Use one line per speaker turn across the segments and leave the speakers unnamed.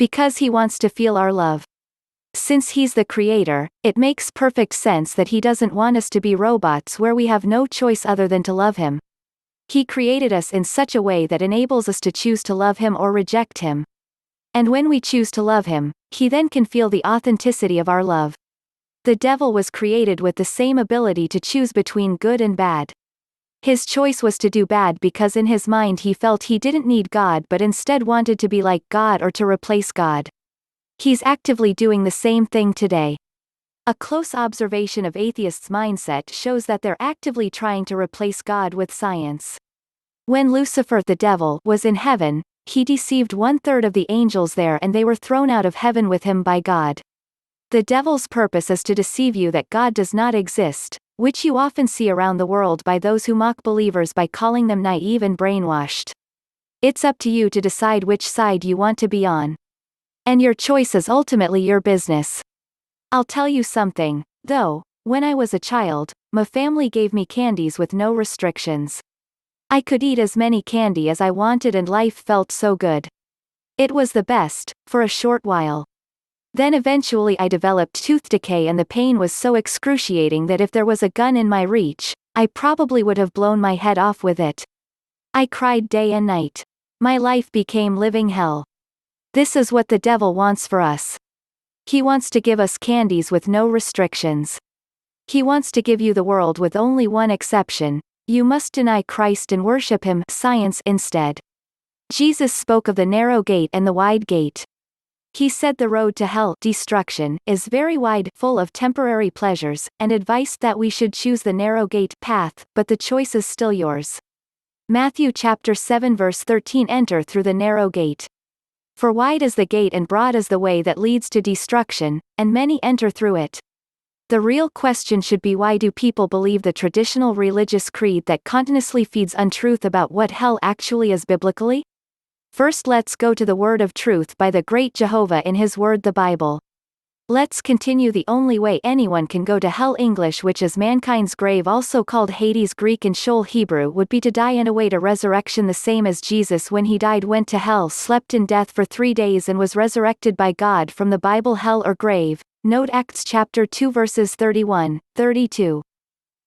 Because he wants to feel our love. Since he's the creator, it makes perfect sense that he doesn't want us to be robots where we have no choice other than to love him. He created us in such a way that enables us to choose to love him or reject him. And when we choose to love him, he then can feel the authenticity of our love. The devil was created with the same ability to choose between good and bad. His choice was to do bad because in his mind he felt he didn't need God but instead wanted to be like God or to replace God. He's actively doing the same thing today. A close observation of atheists' mindset shows that they're actively trying to replace God with science. When Lucifer, the devil, was in heaven, he deceived 1/3 of the angels there and they were thrown out of heaven with him by God. The devil's purpose is to deceive you that God does not exist, which you often see around the world by those who mock believers by calling them naive and brainwashed. It's up to you to decide which side you want to be on. And your choice is ultimately your business. I'll tell you something, though, when I was a child, my family gave me candies with no restrictions. I could eat as many candy as I wanted and life felt so good. It was the best, for a short while. Then eventually I developed tooth decay and the pain was so excruciating that if there was a gun in my reach, I probably would have blown my head off with it. I cried day and night. My life became living hell. This is what the devil wants for us. He wants to give us candies with no restrictions. He wants to give you the world with only one exception: you must deny Christ and worship him, science, instead. Jesus spoke of the narrow gate and the wide gate. He said the road to hell, destruction, is very wide, full of temporary pleasures, and advised that we should choose the narrow gate path, but the choice is still yours. Matthew chapter 7 verse 13. Enter through the narrow gate. For wide is the gate and broad is the way that leads to destruction, and many enter through it. The real question should be, why do people believe the traditional religious creed that continuously feeds untruth about what hell actually is biblically? First, let's go to the word of truth by the great Jehovah in his word, the Bible. Let's continue. The only way anyone can go to hell, English, which is mankind's grave, also called Hades, Greek, and Sheol, Hebrew, would be to die and await a resurrection, the same as Jesus when he died went to hell, slept in death for 3 days and was resurrected by God from the Bible. Hell or grave. Note Acts chapter 2 verses 31, 32.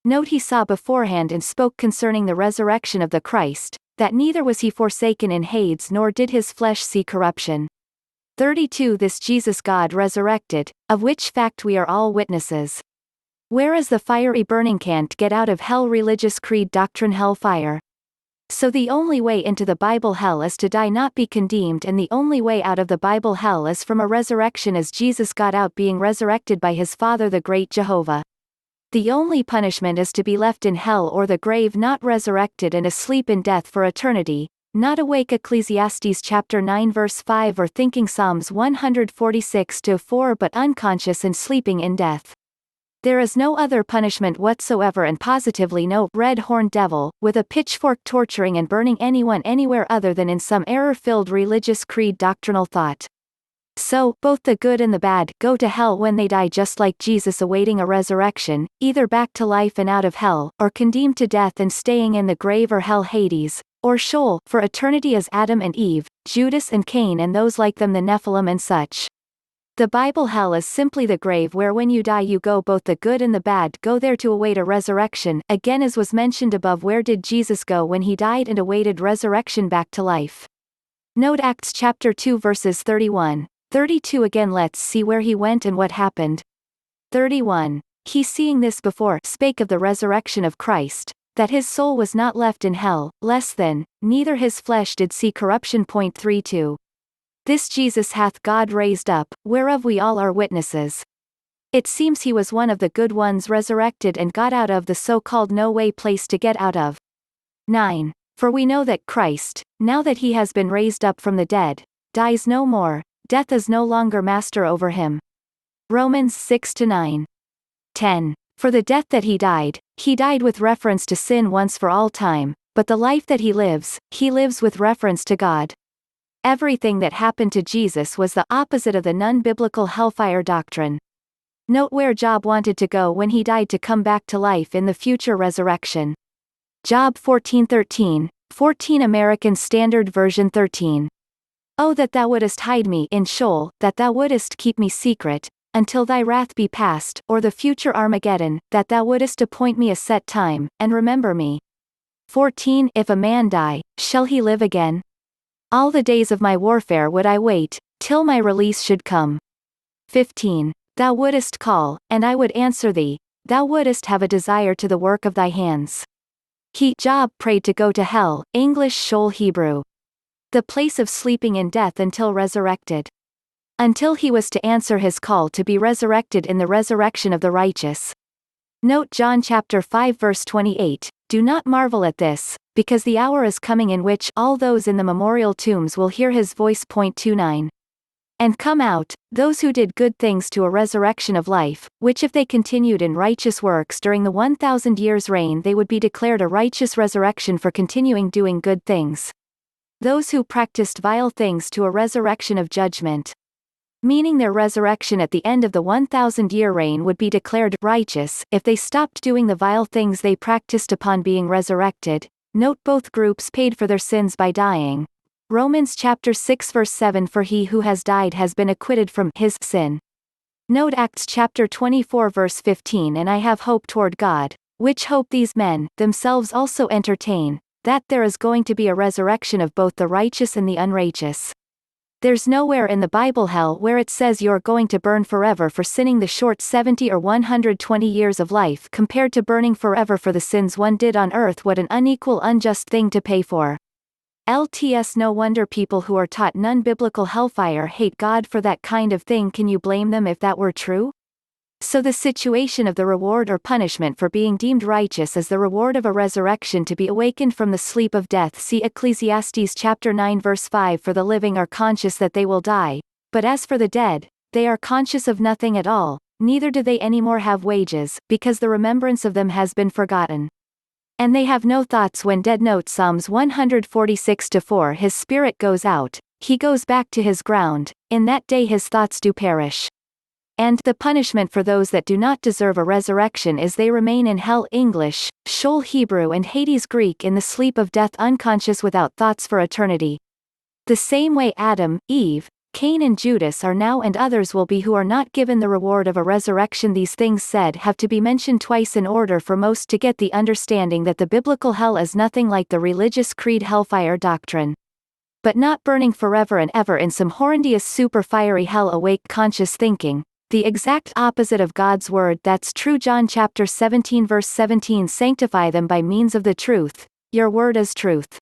Note he saw beforehand and spoke concerning the resurrection of the Christ, that neither was he forsaken in Hades nor did his flesh see corruption. 32. This Jesus God resurrected, of which fact we are all witnesses. Where is the fiery burning? Can't get out of hell. Religious creed doctrine, hellfire. So the only way into the Bible hell is to die, not be condemned, and the only way out of the Bible hell is from a resurrection, as Jesus got out being resurrected by his Father, the great Jehovah. The only punishment is to be left in hell or the grave, not resurrected and asleep in death for eternity, not awake. Ecclesiastes chapter 9 verse 5, or thinking. Psalms 146:4, but unconscious and sleeping in death. There is no other punishment whatsoever, and positively no red-horned devil, with a pitchfork, torturing and burning anyone anywhere other than in some error-filled religious creed doctrinal thought. So, both the good and the bad go to hell when they die, just like Jesus, awaiting a resurrection, either back to life and out of hell, or condemned to death and staying in the grave, or hell, Hades, or Sheol, for eternity, as Adam and Eve, Judas and Cain and those like them, the Nephilim and such. The Bible hell is simply the grave where when you die you go. Both the good and the bad go there to await a resurrection, again as was mentioned above. Where did Jesus go when he died and awaited resurrection? Back to life. Note Acts chapter 2 verses 31, 32. Again let's see where he went and what happened. 31. He, seeing this before, spake of the resurrection of Christ, that his soul was not left in hell, less than, neither his flesh did see corruption. 32. This Jesus hath God raised up, whereof we all are witnesses. It seems he was one of the good ones resurrected and got out of the so-called no-way place to get out of. 9. For we know that Christ, now that he has been raised up from the dead, dies no more, death is no longer master over him. Romans 6-9. 10. For the death that he died with reference to sin once for all time, but the life that he lives with reference to God. Everything that happened to Jesus was the opposite of the non-biblical hellfire doctrine. Note where Job wanted to go when he died to come back to life in the future resurrection. Job 14:13, 14 American Standard Version 13. Oh, that thou wouldest hide me in Sheol, that thou wouldest keep me secret, until thy wrath be past, or the future Armageddon, that thou wouldest appoint me a set time, and remember me. 14 If a man die, shall he live again? All the days of my warfare would I wait, till my release should come. 15 Thou wouldest call, and I would answer thee, thou wouldest have a desire to the work of thy hands. Job prayed to go to hell, English Sheol Hebrew. The place of sleeping in death until resurrected. Until he was to answer his call to be resurrected in the resurrection of the righteous. Note John chapter 5 verse 28, do not marvel at this, because the hour is coming in which all those in the memorial tombs will hear his voice. 29 And come out, those who did good things to a resurrection of life, which if they continued in righteous works during the 1,000 years' reign they would be declared a righteous resurrection for continuing doing good things. Those who practiced vile things to a resurrection of judgment. Meaning their resurrection at the end of the 1,000-year reign would be declared righteous if they stopped doing the vile things they practiced upon being resurrected. Note both groups paid for their sins by dying. Romans chapter 6 verse 7 For he who has died has been acquitted from his sin. Note Acts chapter 24 verse 15 And I have hope toward God, which hope these men themselves also entertain, that there is going to be a resurrection of both the righteous and the unrighteous. There's nowhere in the Bible hell where it says you're going to burn forever for sinning the short 70 or 120 years of life compared to burning forever for the sins one did on earth. What an unequal, unjust thing to pay for. LTS No wonder people who are taught non-biblical hellfire hate God for that kind of thing. Can you blame them if that were true? So the situation of the reward or punishment for being deemed righteous is the reward of a resurrection to be awakened from the sleep of death. See Ecclesiastes chapter 9 verse 5 For the living are conscious that they will die, but as for the dead, they are conscious of nothing at all, neither do they any more have wages, because the remembrance of them has been forgotten. And they have no thoughts when dead. Note Psalms 146:4 His spirit goes out, he goes back to his ground, in that day his thoughts do perish. And the punishment for those that do not deserve a resurrection is they remain in hell English, Sheol Hebrew and Hades Greek in the sleep of death unconscious without thoughts for eternity. The same way Adam, Eve, Cain and Judas are now and others will be who are not given the reward of a resurrection. These things said have to be mentioned twice in order for most to get the understanding that the biblical hell is nothing like the religious creed hellfire doctrine. But not burning forever and ever in some horrendous super fiery hell. Awake conscious thinking. The exact opposite of God's word. That's true. John chapter 17 verse 17 Sanctify them by means of the truth, your word is truth.